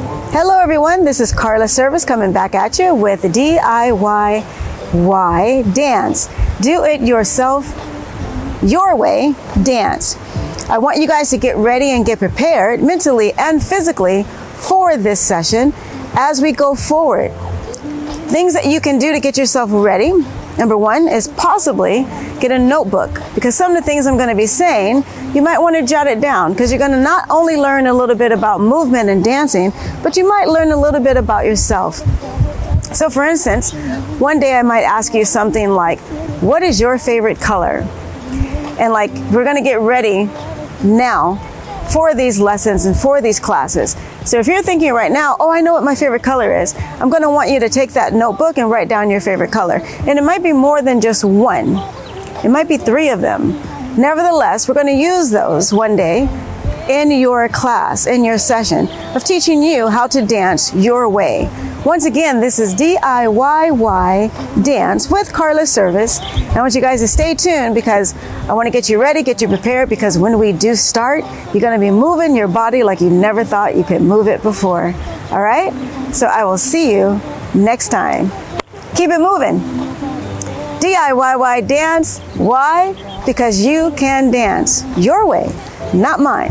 Hello everyone, this is Carla Service coming back at you with DIYY Dance. Do it yourself, your way dance. I want you guys to get ready and get prepared mentally and physically for this session as we go forward. Things that you can do to get yourself ready. Number one is possibly get a notebook, because some of the things I'm going to be saying, you might want to jot it down, because you're going to not only learn a little bit about movement and dancing, but you might learn a little bit about yourself. So for instance, one day I might ask you something like, what is your favorite color? And like, we're going to get ready now for these lessons and for these classes. So if you're thinking right now, oh, I know what my favorite color is, I'm going to want you to take that notebook and write down your favorite color. And it might be more than just one. It might be 3 of them. Nevertheless, we're going to use those one day in your class, in your session of teaching you how to dance your way. Once again, this is DIYY Dance with Carla Service. I want you guys to stay tuned, because I want to get you ready, get you prepared, because when we do start, you're going to be moving your body like you never thought you could move it before. All right? So I will see you next time. Keep it moving. DIYY Dance. Why? Because you can dance your way, not mine.